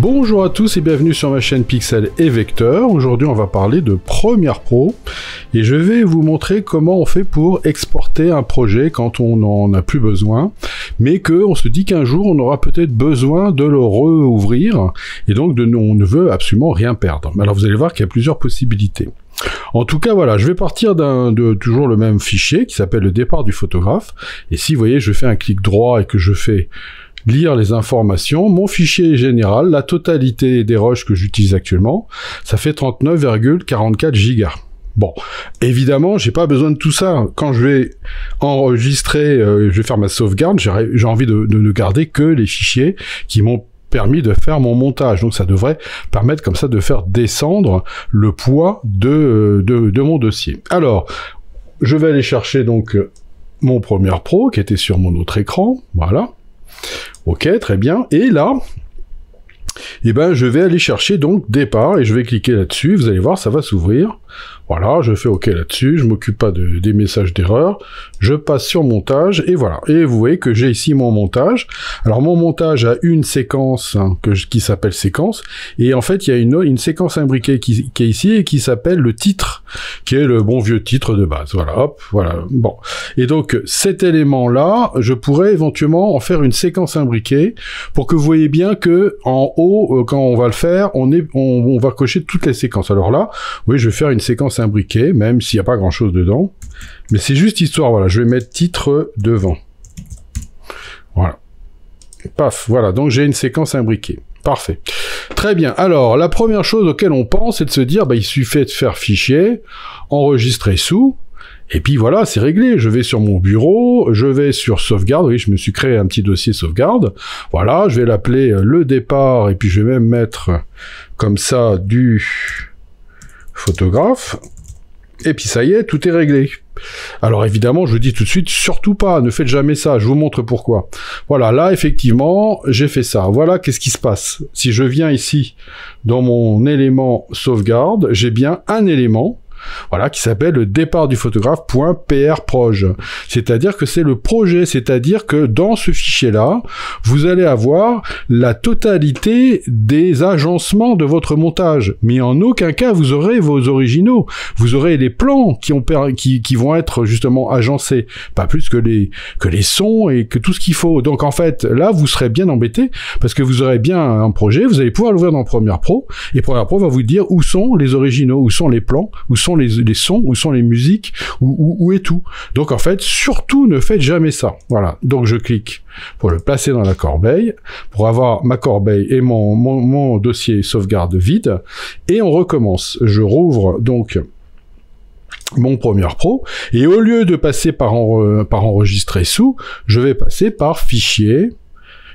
Bonjour à tous et bienvenue sur ma chaîne Pixel et Vecteur. Aujourd'hui on va parler de Premiere Pro et je vais vous montrer comment on fait pour exporter un projet quand on n'en a plus besoin, mais qu'on se dit qu'un jour on aura peut-être besoin de le rouvrir et donc on ne veut absolument rien perdre. Alors vous allez voir qu'il y a plusieurs possibilités. En tout cas, voilà, je vais partir de toujours le même fichier qui s'appelle le départ du photographe. Et si vous voyez, je fais un clic droit et que je fais lire les informations, mon fichier est général, la totalité des rushs que j'utilise actuellement, ça fait 39,44 gigas. Bon, évidemment, j'ai pas besoin de tout ça. Quand je vais enregistrer, je vais faire ma sauvegarde, j'ai envie de ne garder que les fichiers qui m'ont permis de faire mon montage. Donc ça devrait permettre comme ça de faire descendre le poids de mon dossier. Alors, je vais aller chercher donc mon Premiere Pro qui était sur mon autre écran. Voilà. Ok, très bien. Et là, eh ben, je vais aller chercher donc départ et je vais cliquer là-dessus. Vous allez voir, ça va s'ouvrir. Voilà, je fais OK là-dessus, je m'occupe pas des messages d'erreur, je passe sur montage, et voilà. Et vous voyez que j'ai ici mon montage. Alors mon montage a une séquence qui s'appelle séquence, et en fait il y a une séquence imbriquée qui est ici, et qui s'appelle le titre, qui est le bon vieux titre de base. Voilà, hop, voilà, bon. Et donc cet élément-là, je pourrais éventuellement en faire une séquence imbriquée, pour que vous voyez bien que en haut, quand on va le faire, on va cocher toutes les séquences. Alors là, oui, je vais faire une séquence imbriqué, même s'il n'y a pas grand chose dedans, mais c'est juste histoire, voilà, je vais mettre titre devant, voilà, paf, voilà, donc j'ai une séquence imbriquée, parfait, très bien. Alors la première chose auquel on pense, c'est de se dire, bah, il suffit de faire fichier, enregistrer sous, et puis voilà, c'est réglé. Je vais sur mon bureau, je vais sur sauvegarde, oui, je me suis créé un petit dossier sauvegarde, voilà, je vais l'appeler le départ, et puis je vais même mettre comme ça du photographe, et puis ça y est, tout est réglé. Alors évidemment, je vous dis tout de suite, surtout pas, ne faites jamais ça, je vous montre pourquoi. Voilà, là, effectivement, j'ai fait ça. Voilà, qu'est-ce qui se passe? Si je viens ici, dans mon élément sauvegarde, j'ai bien un élément, voilà, qui s'appelle le départ du photographe.prproj. C'est-à-dire que c'est le projet, c'est-à-dire que dans ce fichier-là, vous allez avoir la totalité des agencements de votre montage. Mais en aucun cas, vous aurez vos originaux. Vous aurez les plans qui vont être justement agencés. Pas plus que les sons et que tout ce qu'il faut. Donc en fait, là, vous serez bien embêté parce que vous aurez bien un projet, vous allez pouvoir l'ouvrir dans Premiere Pro et Premiere Pro va vous dire où sont les originaux, où sont les plans, où sont les sons, où sont les musiques, où est tout. Donc en fait, surtout ne faites jamais ça. Voilà, donc je clique pour le placer dans la corbeille, pour avoir ma corbeille et mon dossier sauvegarde vide, et on recommence. Je rouvre donc mon Premiere Pro, et au lieu de passer par enregistrer sous, je vais passer par fichier,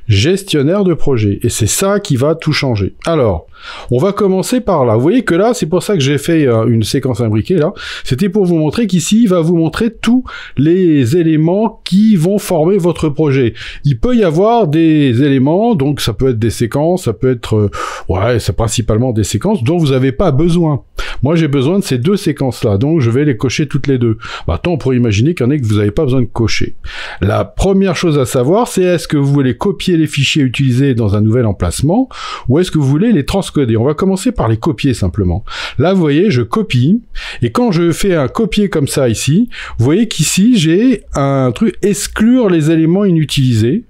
gestionnaire de projet, et c'est ça qui va tout changer. Alors, on va commencer par là. Vous voyez que là, c'est pour ça que j'ai fait une séquence imbriquée là. C'était pour vous montrer qu'ici, il va vous montrer tous les éléments qui vont former votre projet. Il peut y avoir des éléments, donc ça peut être des séquences, ça peut être, ouais, c'est principalement des séquences dont vous n'avez pas besoin. Moi, j'ai besoin de ces deux séquences-là, donc je vais les cocher toutes les deux. Maintenant, on pourrait imaginer qu'il y en a que vous n'avez pas besoin de cocher. La première chose à savoir, c'est est-ce que vous voulez copier les fichiers utilisés dans un nouvel emplacement, ou est-ce que vous voulez les transcoder? On va commencer par les copier simplement. Là, vous voyez, je copie, et quand je fais un copier comme ça ici, vous voyez qu'ici, j'ai un truc exclure les éléments inutilisés,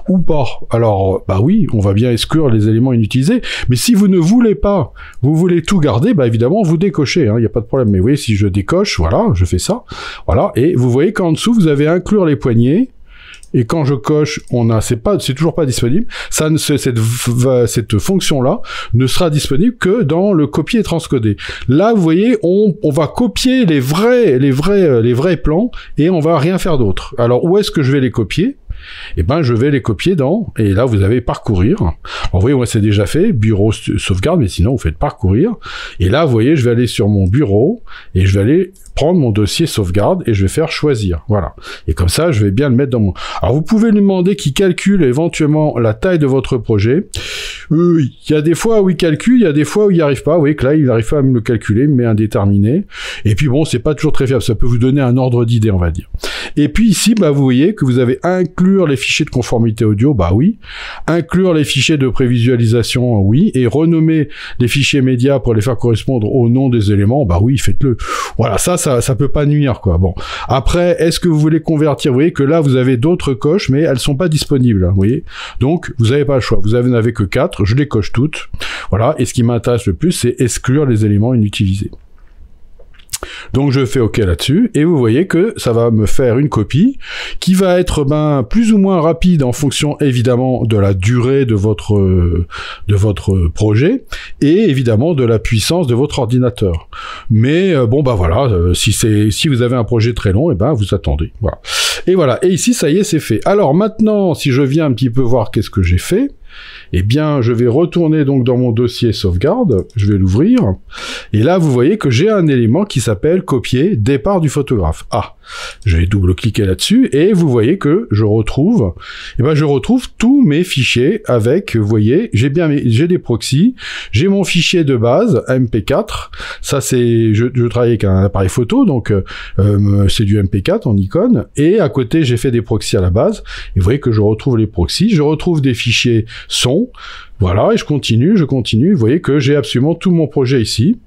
ou pas. Alors, bah oui, on va bien exclure les éléments inutilisés, mais si vous ne voulez pas, vous voulez tout garder, bah évidemment, vous décochez, il n'y a pas de problème. Mais vous voyez, si je décoche, voilà, je fais ça, voilà, et vous voyez qu'en dessous, vous avez inclure les poignées, et quand je coche, c'est toujours pas disponible. Cette fonction-là ne sera disponible que dans le copier et transcoder. Là, vous voyez, on va copier les vrais plans et on va rien faire d'autre. Alors, où est-ce que je vais les copier? Eh ben, je vais les copier dans, et là, vous avez parcourir. Alors, vous voyez, moi, c'est déjà fait, bureau sauvegarde, mais sinon, vous faites parcourir. Et là, vous voyez, je vais aller sur mon bureau, et je vais aller prendre mon dossier sauvegarde, et je vais faire choisir. Voilà. Et comme ça, je vais bien le mettre dans mon... Alors, vous pouvez lui demander qu'il calcule éventuellement la taille de votre projet. Il y a des fois où il calcule, il y a des fois où il n'y arrive pas. Vous voyez que là, il n'arrive pas à me le calculer, mais indéterminé. Et puis bon, c'est pas toujours très fiable. Ça peut vous donner un ordre d'idée, on va dire. Et puis ici, bah, vous voyez que vous avez inclus inclure les fichiers de conformité audio, bah oui, inclure les fichiers de prévisualisation, oui, et renommer les fichiers médias pour les faire correspondre au nom des éléments, bah oui, faites-le. Voilà, ça peut pas nuire, quoi. Bon. Après, est-ce que vous voulez convertir? Vous voyez que là, vous avez d'autres coches, mais elles sont pas disponibles, hein, vous voyez. Donc, vous avez pas le choix. Vous n'avez que 4, je les coche toutes. Voilà, et ce qui m'intéresse le plus, c'est exclure les éléments inutilisés. Donc je fais OK là-dessus, et vous voyez que ça va me faire une copie qui va être plus ou moins rapide en fonction évidemment de la durée de votre projet, et évidemment de la puissance de votre ordinateur. Mais bon bah voilà, si vous avez un projet très long, et vous attendez. Voilà. Et voilà, et ici ça y est, c'est fait. Alors maintenant, si je viens un petit peu voir qu'est-ce que j'ai fait, eh bien, je vais retourner donc dans mon dossier sauvegarde, je vais l'ouvrir, et là, vous voyez que j'ai un élément qui s'appelle copier départ du photographe. Ah, je vais double-cliquer là-dessus, et vous voyez que je retrouve tous mes fichiers avec, vous voyez, j'ai des proxys, j'ai mon fichier de base, MP4, ça c'est, je travaille avec un appareil photo, donc c'est du MP4 en icône, et à côté, j'ai fait des proxys à la base, et vous voyez que je retrouve les proxys, je retrouve des fichiers son, voilà, et je continue, vous voyez que j'ai absolument tout mon projet ici.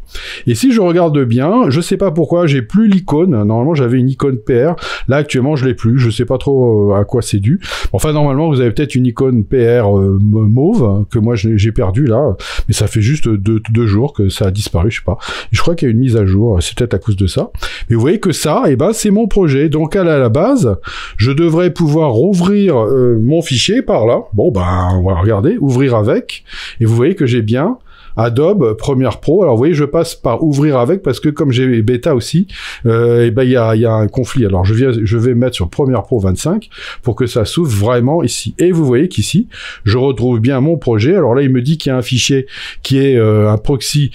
Et si je regarde bien, je sais pas pourquoi, j'ai plus l'icône. Normalement, j'avais une icône PR. Là, actuellement, je l'ai plus. Je sais pas trop à quoi c'est dû. Enfin, normalement, vous avez peut-être une icône PR mauve que moi j'ai perdu là. Mais ça fait juste deux jours que ça a disparu. Je sais pas. Je crois qu'il y a une mise à jour. C'est peut-être à cause de ça. Mais vous voyez que ça, c'est mon projet. Donc à la base, je devrais pouvoir rouvrir mon fichier par là. Bon, on va regarder, ouvrir avec. Et vous voyez que j'ai bien Adobe Premiere Pro. Alors vous voyez, je passe par ouvrir avec parce que comme j'ai bêta aussi, il y a un conflit. Alors je vais mettre sur Premiere Pro 25 pour que ça s'ouvre vraiment ici. Et vous voyez qu'ici, je retrouve bien mon projet. Alors là, il me dit qu'il y a un fichier qui est un proxy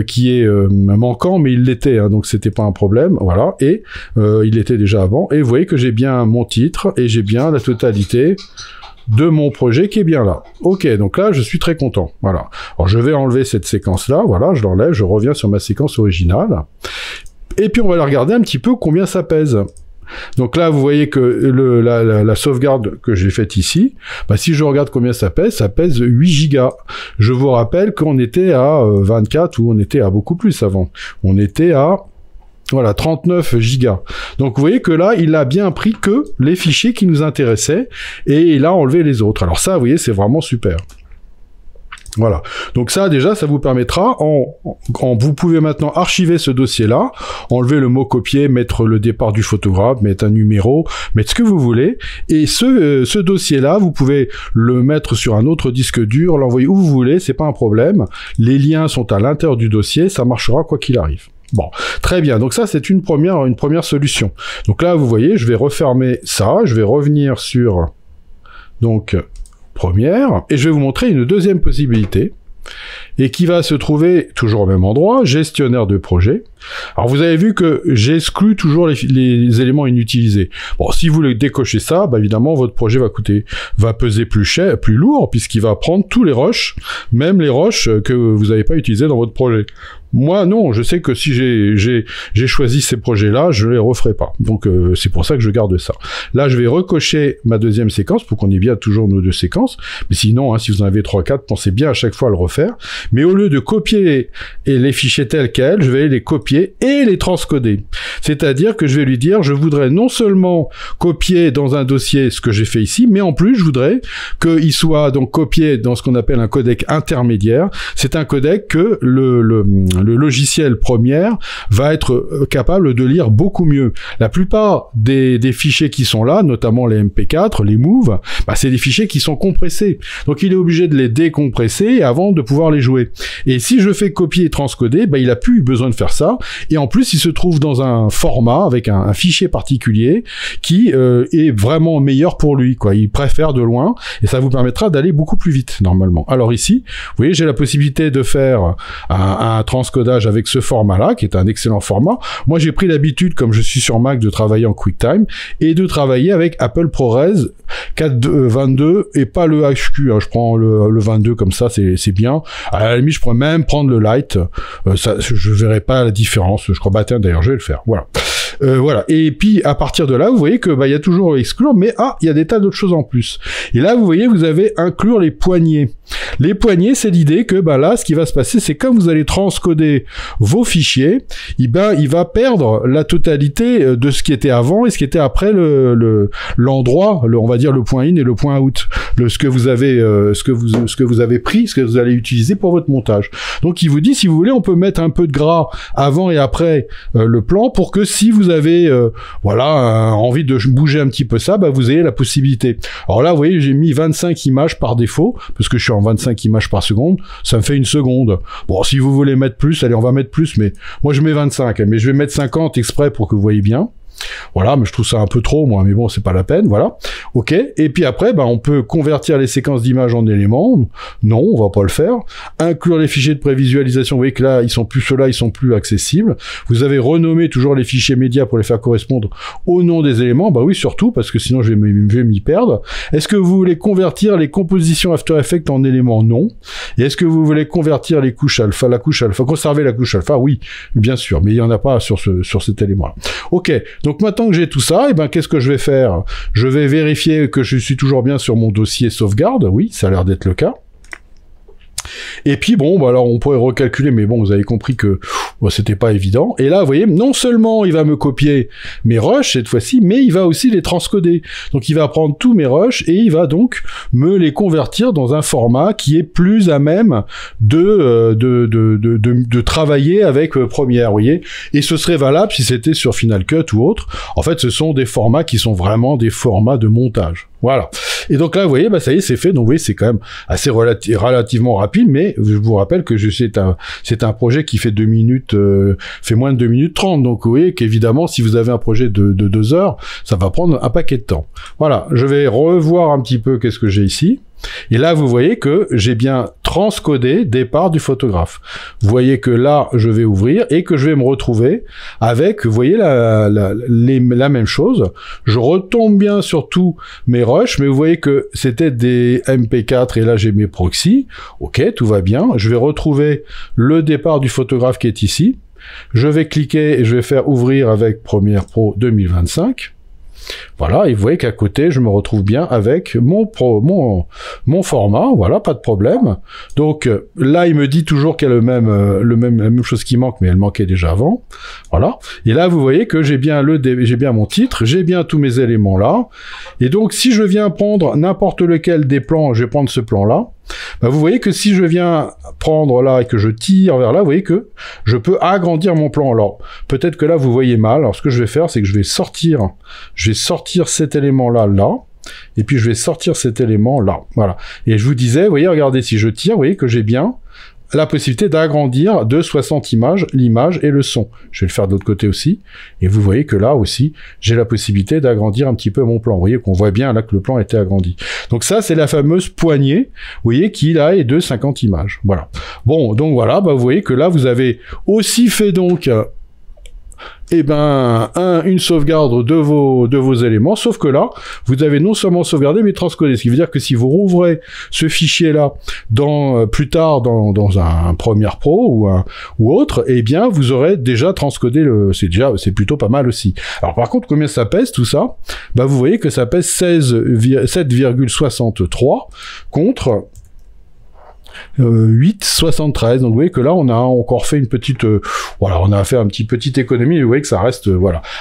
qui est manquant, mais il l'était, hein, donc c'était pas un problème. Voilà, et il l'était déjà avant. Et vous voyez que j'ai bien mon titre et j'ai bien la totalité de mon projet qui est bien là. Ok, donc là, je suis très content. Voilà. Alors, je vais enlever cette séquence-là. Voilà, je l'enlève, je reviens sur ma séquence originale. Et puis, on va regarder un petit peu combien ça pèse. Donc là, vous voyez que la sauvegarde que j'ai faite ici, si je regarde combien ça pèse 8 gigas. Je vous rappelle qu'on était à 24 ou on était à beaucoup plus avant. On était à... Voilà, 39 gigas. Donc vous voyez que là, il a bien pris que les fichiers qui nous intéressaient et il a enlevé les autres. Alors ça, vous voyez, c'est vraiment super. Voilà. Donc ça, déjà, ça vous permettra, vous pouvez maintenant archiver ce dossier-là, enlever le mot copier, mettre le départ du photographe, mettre un numéro, mettre ce que vous voulez. Et ce dossier-là, vous pouvez le mettre sur un autre disque dur, l'envoyer où vous voulez, c'est pas un problème. Les liens sont à l'intérieur du dossier, ça marchera quoi qu'il arrive. Bon, très bien. Donc ça, c'est une première solution. Donc là, vous voyez, je vais refermer ça. Je vais revenir sur, donc, première. Et je vais vous montrer une deuxième possibilité. Et qui va se trouver toujours au même endroit, gestionnaire de projet. Alors vous avez vu que j'exclus toujours les éléments inutilisés. Bon, si vous voulez décocher ça, évidemment votre projet va peser plus cher, plus lourd, puisqu'il va prendre tous les rushs, même les rushs que vous n'avez pas utilisés dans votre projet. Moi, non, je sais que si j'ai choisi ces projets-là, je les referai pas. Donc, c'est pour ça que je garde ça. Là, je vais recocher ma deuxième séquence pour qu'on ait bien toujours nos deux séquences. Mais sinon, si vous en avez 3-4, pensez bien à chaque fois à le refaire. Mais au lieu de copier les fichiers tels quels, je vais les copier et les transcoder. C'est-à-dire que je vais lui dire, je voudrais non seulement copier dans un dossier ce que j'ai fait ici, mais en plus, je voudrais qu'il soit donc copié dans ce qu'on appelle un codec intermédiaire. C'est un codec que le logiciel Premiere va être capable de lire beaucoup mieux. La plupart des fichiers qui sont là, notamment les MP4, les Move, c'est des fichiers qui sont compressés. Donc il est obligé de les décompresser avant de pouvoir les jouer. Et si je fais copier et transcoder, il a plus besoin de faire ça. Et en plus, il se trouve dans un format avec un fichier particulier qui est vraiment meilleur pour lui, quoi. Il préfère de loin et ça vous permettra d'aller beaucoup plus vite normalement. Alors ici, vous voyez, j'ai la possibilité de faire un transcodage avec ce format-là, qui est un excellent format. Moi, j'ai pris l'habitude, comme je suis sur Mac, de travailler en QuickTime et de travailler avec Apple ProRes 4.22 et pas le HQ. Je prends le 22 comme ça, c'est bien. À la limite, je pourrais même prendre le Lite. Je verrai pas la différence. Je crois, d'ailleurs, je vais le faire. Voilà. Voilà. Et puis à partir de là, vous voyez que il y a toujours exclure, mais il y a des tas d'autres choses en plus. Et là, vous voyez, vous avez inclure les poignées. Les poignées, c'est l'idée que là, ce qui va se passer, c'est comme vous allez transcoder vos fichiers, il va perdre la totalité de ce qui était avant et ce qui était après l'endroit, on va dire le point in et le point out, ce que vous avez pris, ce que vous allez utiliser pour votre montage. Donc il vous dit, si vous voulez, on peut mettre un peu de gras avant et après le plan pour que si vous avez envie de bouger un petit peu ça, vous ayez la possibilité. Alors là, vous voyez, j'ai mis 25 images par défaut parce que je suis en 25 images par seconde, ça me fait une seconde. Bon, si vous voulez mettre plus, allez, on va mettre plus, mais moi je mets 25, mais je vais mettre 50 exprès pour que vous voyez bien. Voilà, mais je trouve ça un peu trop, moi, mais bon, c'est pas la peine, voilà. Ok, et puis après, on peut convertir les séquences d'images en éléments. Non, on va pas le faire. Inclure les fichiers de prévisualisation, vous voyez que là, ceux-là, ils sont plus accessibles. Vous avez renommé toujours les fichiers médias pour les faire correspondre au nom des éléments. Oui, surtout, parce que sinon, je vais m'y perdre. Est-ce que vous voulez convertir les compositions After Effects en éléments? Non. Et est-ce que vous voulez convertir les couches alpha, conserver la couche alpha? Oui, bien sûr, mais il y en a pas sur cet élément-là. Ok. Donc maintenant que j'ai tout ça, qu'est-ce que je vais faire? Je vais vérifier que je suis toujours bien sur mon dossier sauvegarde. Oui, ça a l'air d'être le cas. Et puis alors on pourrait recalculer, mais bon, vous avez compris que c'était pas évident. Et là, vous voyez, non seulement il va me copier mes rushs cette fois-ci, mais il va aussi les transcoder. Donc il va prendre tous mes rushs et il va donc me les convertir dans un format qui est plus à même de travailler avec Premiere, vous voyez. Et ce serait valable si c'était sur Final Cut ou autre. En fait, ce sont des formats qui sont vraiment des formats de montage. Voilà. Et donc là, vous voyez, ça y est, c'est fait. Donc vous voyez, c'est quand même assez relativement rapide, mais je vous rappelle que c'est un projet qui fait 2 minutes, fait moins de 2 minutes 30. Donc vous voyez qu'évidemment, si vous avez un projet de 2 heures, ça va prendre un paquet de temps. Voilà. Je vais revoir un petit peu qu'est-ce que j'ai ici. Et là, vous voyez que j'ai bien transcodé départ du photographe. Vous voyez que là, je vais ouvrir et que je vais me retrouver avec, vous voyez, la même chose. Je retombe bien sur tous mes rushs, mais vous voyez que c'était des MP4 et là, j'ai mes proxys. Ok, tout va bien. Je vais retrouver le départ du photographe qui est ici. Je vais cliquer et je vais faire ouvrir avec Premiere Pro 2025. Voilà, et vous voyez qu'à côté, je me retrouve bien avec mon format, voilà, pas de problème. Donc là, il me dit toujours qu'il y a la même chose qui manque, mais elle manquait déjà avant. Voilà. Et là, vous voyez que j'ai bien mon titre, j'ai bien tous mes éléments là. Et donc, si je viens prendre n'importe lequel des plans, je vais prendre ce plan-là. Vous voyez que si je viens prendre là et que je tire vers là, vous voyez que je peux agrandir mon plan. Alors, peut-être que là, vous voyez mal. Alors, ce que je vais faire, c'est que je vais sortir cet élément-là, et puis je vais sortir cet élément-là. Voilà. Et je vous disais, vous voyez, regardez, si je tire, vous voyez que j'ai bien la possibilité d'agrandir de 60 images l'image et le son. Je vais le faire de l'autre côté aussi. Et vous voyez que là aussi, j'ai la possibilité d'agrandir un petit peu mon plan. Vous voyez qu'on voit bien là que le plan était agrandi. Donc ça, c'est la fameuse poignée, vous voyez, qui là est de 50 images. Voilà. Bon, donc voilà, vous voyez que là, vous avez aussi fait donc une sauvegarde de vos éléments, sauf que là, vous avez non seulement sauvegardé, mais transcodé. Ce qui veut dire que si vous rouvrez ce fichier-là plus tard dans un Premiere Pro ou autre, vous aurez déjà transcodé c'est plutôt pas mal aussi. Alors par contre, combien ça pèse tout ça? Vous voyez que ça pèse 7,63 contre 8,73. Donc vous voyez que là on a encore fait une petite on a fait petite économie, et vous voyez que ça reste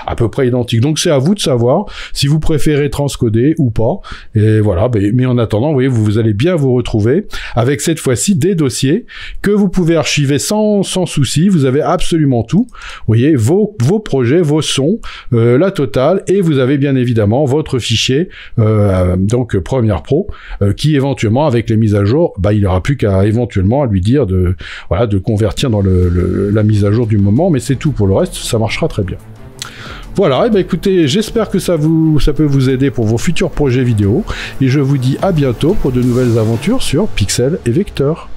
à peu près identique. Donc c'est à vous de savoir si vous préférez transcoder ou pas. Et voilà, mais en attendant, vous voyez, vous allez bien vous retrouver avec cette fois-ci des dossiers que vous pouvez archiver sans souci. Vous avez absolument tout. Vous voyez vos projets, vos sons, la totale, et vous avez bien évidemment votre fichier donc Premiere Pro qui éventuellement avec les mises à jour, il aura plus qu'à éventuellement à lui dire de convertir dans la mise à jour du moment, mais c'est tout. Pour le reste, ça marchera très bien. Voilà, et écoutez, j'espère que ça peut vous aider pour vos futurs projets vidéo, et je vous dis à bientôt pour de nouvelles aventures sur Pixel et Vecteur.